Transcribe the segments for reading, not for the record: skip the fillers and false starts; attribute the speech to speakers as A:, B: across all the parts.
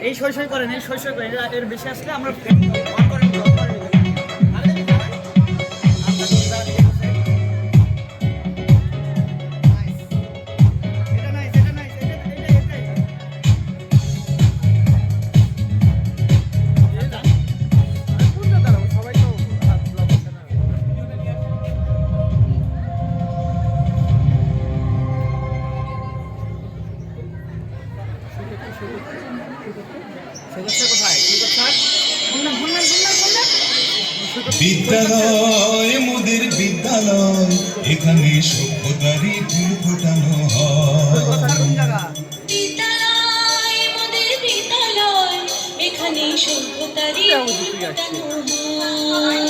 A: এই সই সই করেন, এই সই সই করেন, এর বেশি আসলে আমরা
B: বিদ্যালয় মোদের বিদ্যালয়, এখানে সভ্যতারই ফুল ফোটানো হয়।
C: বিদ্যালয় মোদের বিদ্যালয়, এখানে সভ্যতারই ফুল ফোটানো হয়।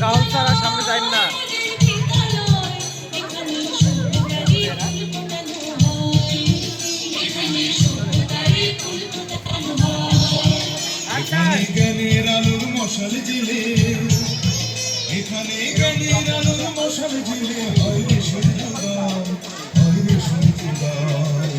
A: রাহুল স্যার সামনে যাই না।
B: এখানে জ্ঞানের আলোর মশাল জেলে, এখানে জ্ঞানের আলোর মশাল জেলে হয় রে সূর্যোদয়, হয় রে সূর্যোদয়।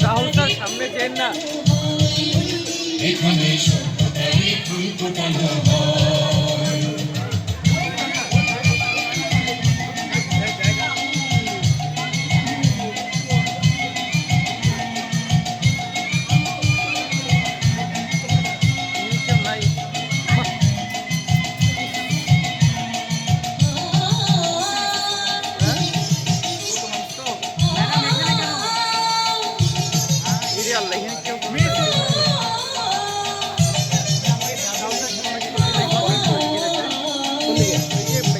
A: রাহুল স্যার সামনে যাই না।
B: এখানে সভ্যতারই ফুল ফোটানো হয়।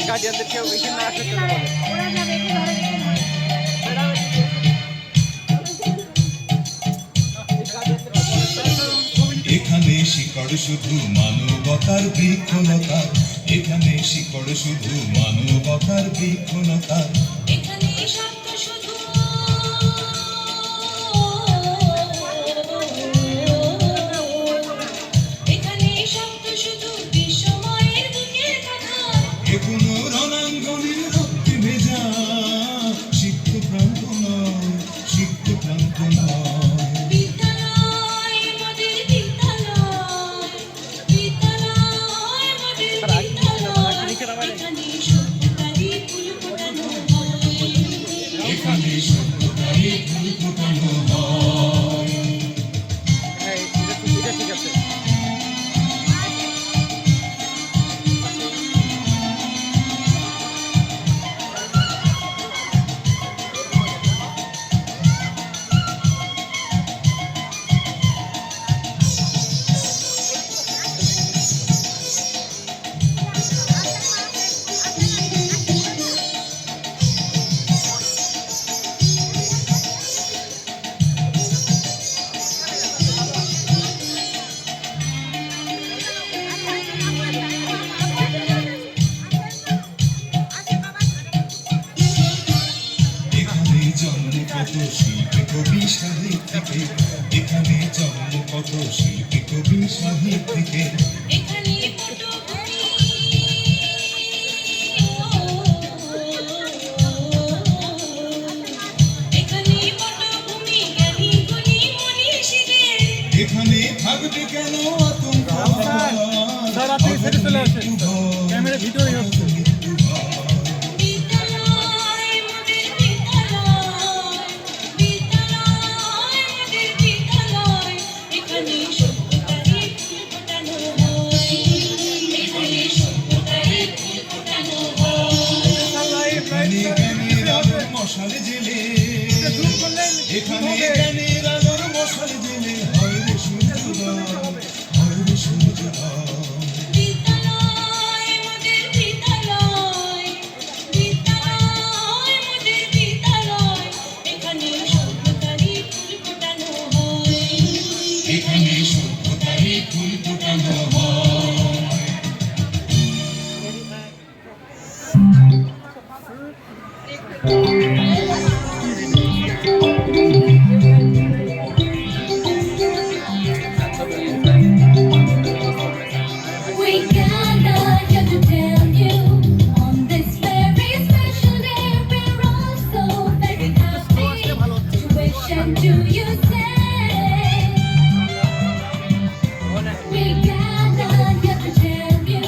A: গার্ডিয়ানদেরকেও এখানে না আসার জন্য বলে।
B: এখানে শিকড় শুধু মানবতার বৃক্ষলতা, এখানে শিকড় শুধু মানবতার বৃক্ষলতা।
C: এখানে শব্দ শুধু এখানে শব্দ শুধু বিশ্বময়ের বুকের কথা।
B: এখনো রণাঙ্গনের রক্তে ভেজা সিক্ত প্রান্ত নয়, সিক্ত প্রান্ত নয়।
C: বিদ্যালয় মোদের বিদ্যালয়, বিদ্যালয় মোদের বিদ্যালয়, এখানে সভ্যতারই ফুল ফোটানো হয়।
B: এখানে সভ্যতারই ফুল ফোটানো হয়।
A: হ্যাঁ, এটা ঠিক আছে।
B: এখানে জন্ম কত শিল্পী কবি সাহিত্যিকে, এখানে জন্ম কত শিল্পী কবি সাহিত্যিকে।
C: এখানে পটভূমি, এখানে পটভূমি জ্ঞানী গুণী মনীষীদের।
B: এখানে থাকবে কেন আতঙ্ক,
A: স্যার আপনি সেটা চলে আসেন, ক্যামেরা ভিডিও হচ্ছে।
C: বিদ্যালয় মোদের বিদ্যালয়, বিদ্যালয় মোদের বিদ্যালয়, এখানে সভ্যতারই ফুল ফোটানো হয়। এখানে সভ্যতারই ফুল ফোটানো হয়।
B: এখানে জ্ঞানের আলোর মশাল জেলে, এখানে জ্ঞানের আলোর মশাল জেলে হয় রে সূর্যোদয়, হয়
C: We gather here to tell you on this very special day we're all so very happy to wish and to you say. We gather here to tell you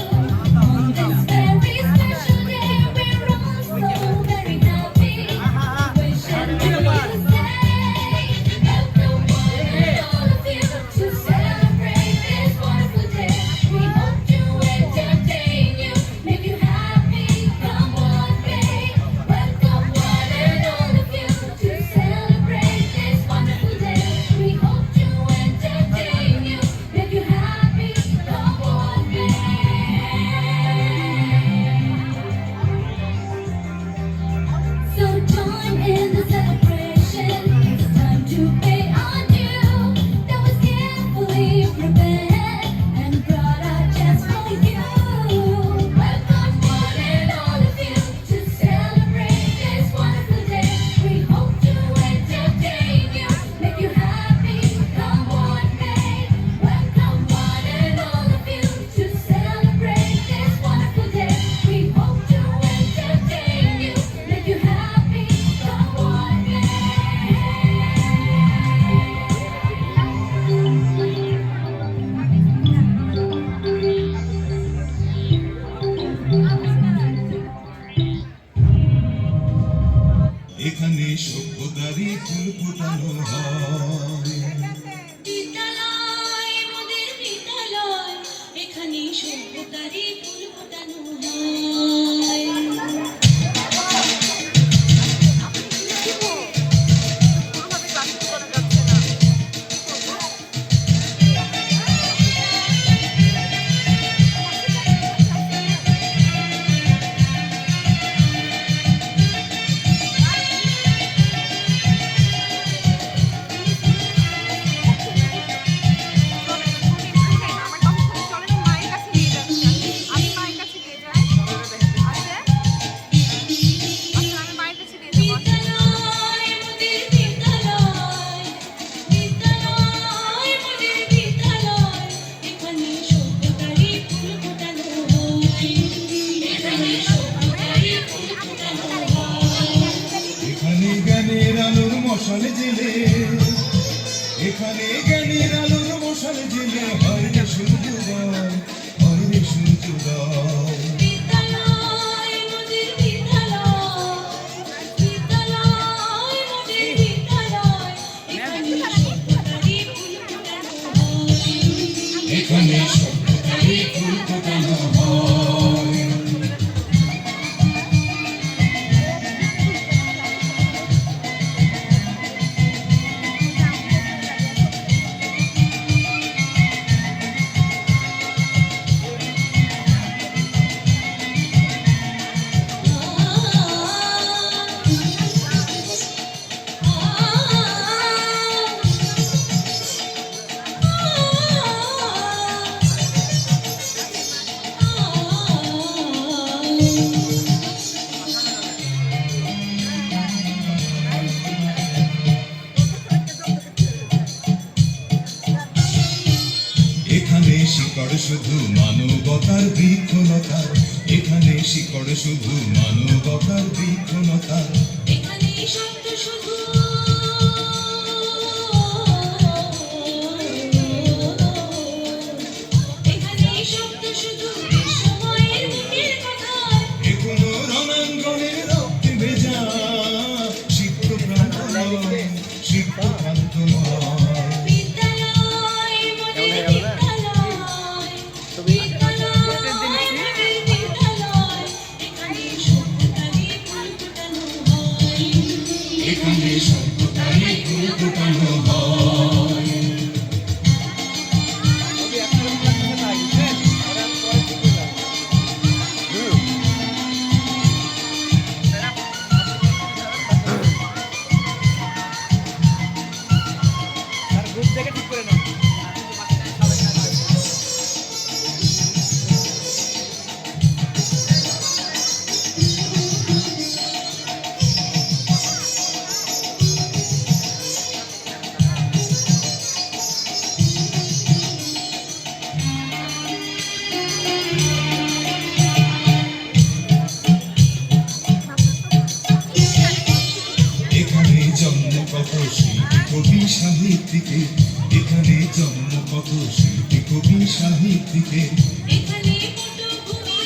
C: on this very special day we're all so very happy to wish and to you say. Welcome one and all of you to celebrate this wonderful day. We hope to entertain you, make you happy, come one day. Welcome one and all of you to celebrate this wonderful day. We hope to entertain you, make you happy, come one day. So join in the celebration. It's time to pay our due. That was carefully prepared and brought out just for you. Welcome one and all of you to celebrate this wonderful day. We hope to entertain you, make you happy, come one day. Welcome one and all of you to celebrate this wonderful day. We hope to entertain you, make you happy, come one day.
B: এখানে সভ্যতারই ফুল ফোটানো হয়
C: বিদ্যালয় মোদের বিদ্যালয়, এখানে সভ্যতারই ফুল ফোটানো হয়। বিদ্যালয় মোদের বিদ্যালয়, বিদ্যালয় মোদের বিদ্যালয়, এখানে সভ্যতারই ফুল ফোটানো হয়। এখানে সভ্যতারই ফুল ফোটানো হয়।
B: এখানে জ্ঞানের আলোর মশাল জেলে এখানে জ্ঞানের আলোর মশাল জেলে হয় রে সূর্যোদয় হয় রে সূর্যোদয়
C: বিদ্যালয় মোদের বিদ্যালয়, বিদ্যালয় মোদের বিদ্যালয়, এখানে সভ্যতারই ফুল ফোটানো হয়।
B: এখানে সভ্যতারই ফুল ফোটানো হয় এখানে শিকড় শুধু মানবতার বৃক্ষলতার এখানে শিকড় শুধু মানবতার বৃক্ষলতার
C: এখানে শব্দ শুধু এখানে শব্দ শুধু সময়ের বুকের কথা।
B: এ কোনো রণাঙ্গনের রক্তে ভেজা সিক্ত প্রান্ত নয় সিক্ত প্রান্ত নয়
C: বিদ্যালয় মোদের বিদ্যালয়, বিদ্যালয় মোদের বিদ্যালয়, এখানে সভ্যতারই ফুল ফোটানো হয়।
B: এখানে সভ্যতারই ফুল ফোটানো হয়
A: গ্রুপ থেকে ঠিক করে নাও।
B: জন্ম কত শিল্পী কবি সাহিত্যিকে, এখানে জন্ম কত শিল্পী কবি সাহিত্যিকে।
C: এখানে পটভূমি,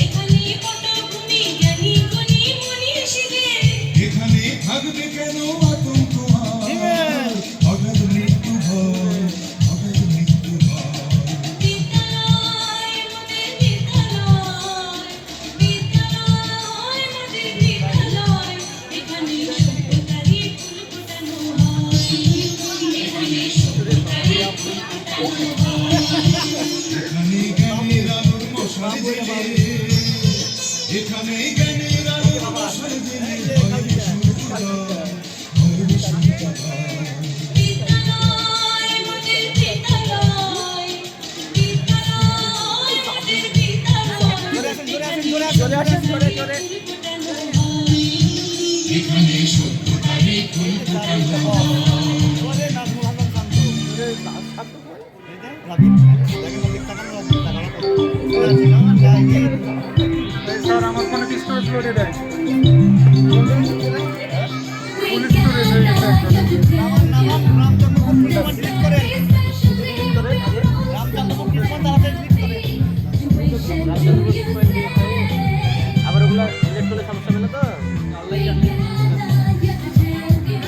C: এখানে পটভূমি জ্ঞানী গুণী মনীষীদের।
B: এখানে থাকবে কেন আতঙ্ক আর হঠাৎ মৃত্যু ভয়, হঠাৎ মৃত্যু ভয়।
C: বিদ্যালয় মোদের বিদ্যালয়, বিদ্যালয় মোদের বিদ্যালয়, এখানে সভ্যতারই ফুল ফোটানো হয়, এখানে সভ্যতারই ফুল ফোটানো হয়।
B: এখানে জ্ঞানের আলোর মশাল জেলে, এখানে জ্ঞানের আলোর মশাল জেলে হয় রে সূর্যোদয়, হয় রে সূর্যোদয়।
C: বিদ্যালয় মোদের বিদ্যালয়, বিদ্যালয় মোদের বিদ্যালয়, এখানে সভ্যতারই ফুল ফোটানো হয়।
B: এখানে সভ্যতারই ফুল ফোটানো হয়।
A: স্যার আমার ফোনে স্টোরেজ করে দেয়।
C: We gather to tell you this very special day Tuition to you say
D: আবার ওগুলা সিলেক্ট করলে সমস্যা হবে না তো
C: We gather here to tell you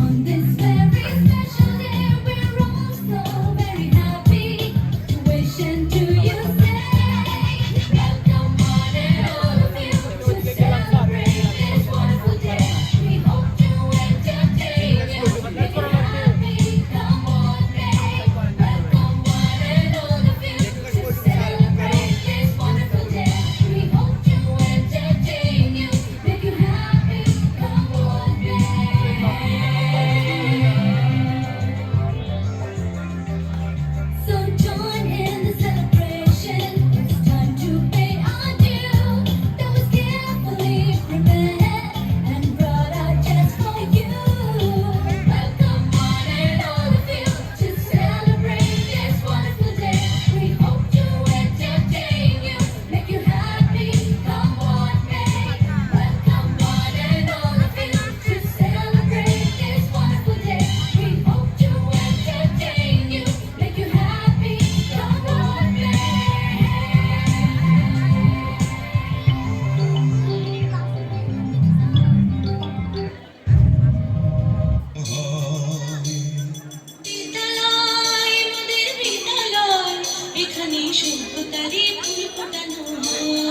C: on this very special day we're all so very happy. Tuition to you say welcome one and all of you to celebrate this wonderful day. We hope to entertain you, make you happy. Come on, babe. Welcome one and all of you to celebrate this wonderful day. We hope to entertain you, make you happy. Come on, babe. So join in the celebration. It's time to pay our due. That was carefully prepared and brought out just for you. Welcome one and all of you to celebrate this wonderful day. We hope to entertain you, make you happy. Come on, babe. Welcome one and all of you to celebrate this wonderful day. We hope to entertain you, make you happy. Come on, babe. বিদ্যালয় মোদের বিদ্যালয়, এখানে সভ্যতারই ফুল ফোটানো হয়।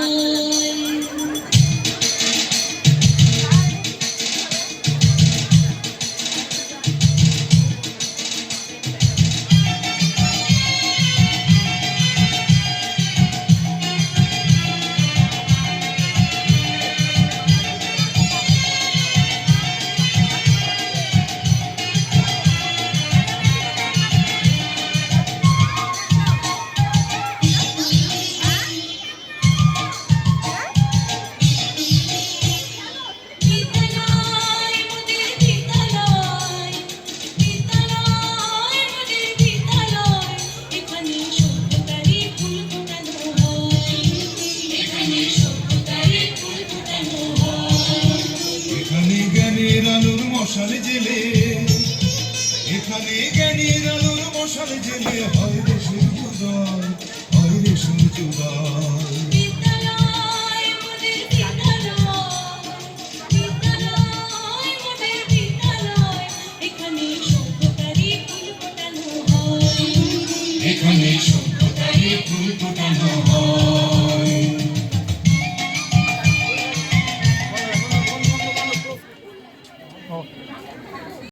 C: বিদ্যালয় মোদের বিদ্যালয়, বিদ্যালয় মোদের বিদ্যালয়, এখানে সভ্যতারই ফুল ফোটানো হয়, এখানে সভ্যতারই ফুল ফোটানো হয়।
B: এখানে জ্ঞানের আলোর মশাল জেলে, এখানে জ্ঞানের আলোর মশাল জেলে হয় রে সূর্যোদয়, হয় রে সূর্যোদয়।
C: বিদ্যালয় মোদের বিদ্যালয়, বিদ্যালয় মোদের বিদ্যালয়, এখানে সভ্যতারই ফুল ফোটানো হয়,
B: এখানে সভ্যতারই ফুল ফোটানো হয়।